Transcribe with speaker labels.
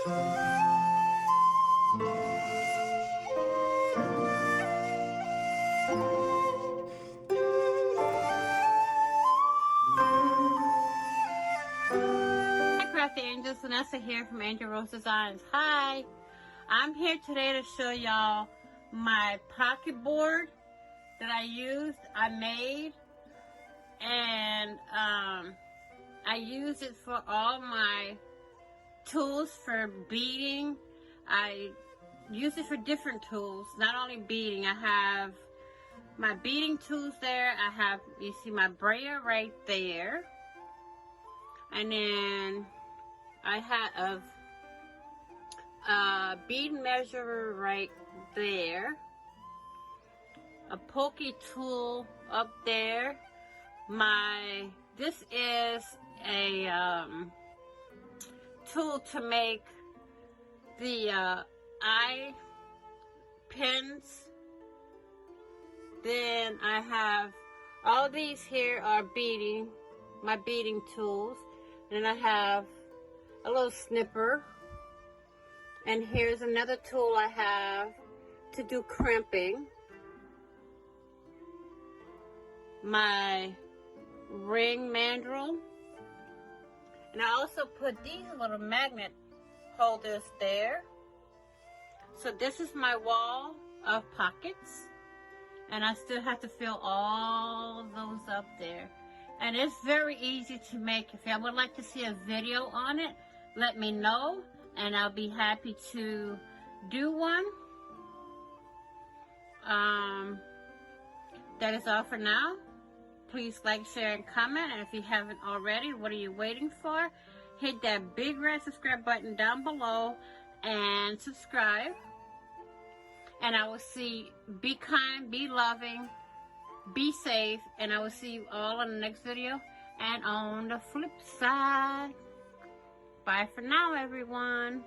Speaker 1: The Angels, Vanessa here from AngelRose Designs. Hi, I'm here today to show y'all my pocket board that I used, I made, and I use it for all my tools for beading. I use it for different tools, not only beading. I have my beading tools there. I have, you see my brayer right there, and then I have a bead measurer right there, a pokey tool up there. This is a tool to make the eye pins. Then I have all these here are beading, my beading tools. And I have a little snipper, and here's another tool I have to do crimping, my ring mandrel, and I also put these little magnet holders there. So this is my wall of pockets, and I still have to fill all those up there. And it's very easy to make. If you would like to see a video on it, let me know, and I'll be happy to do one. That is all for now. Please like, share, and comment. And if you haven't already, what are you waiting for? Hit that big red subscribe button down below and subscribe. And I will see, be kind, be loving, be safe, and I will see you all on the next video. And on the flip side, bye for now, everyone.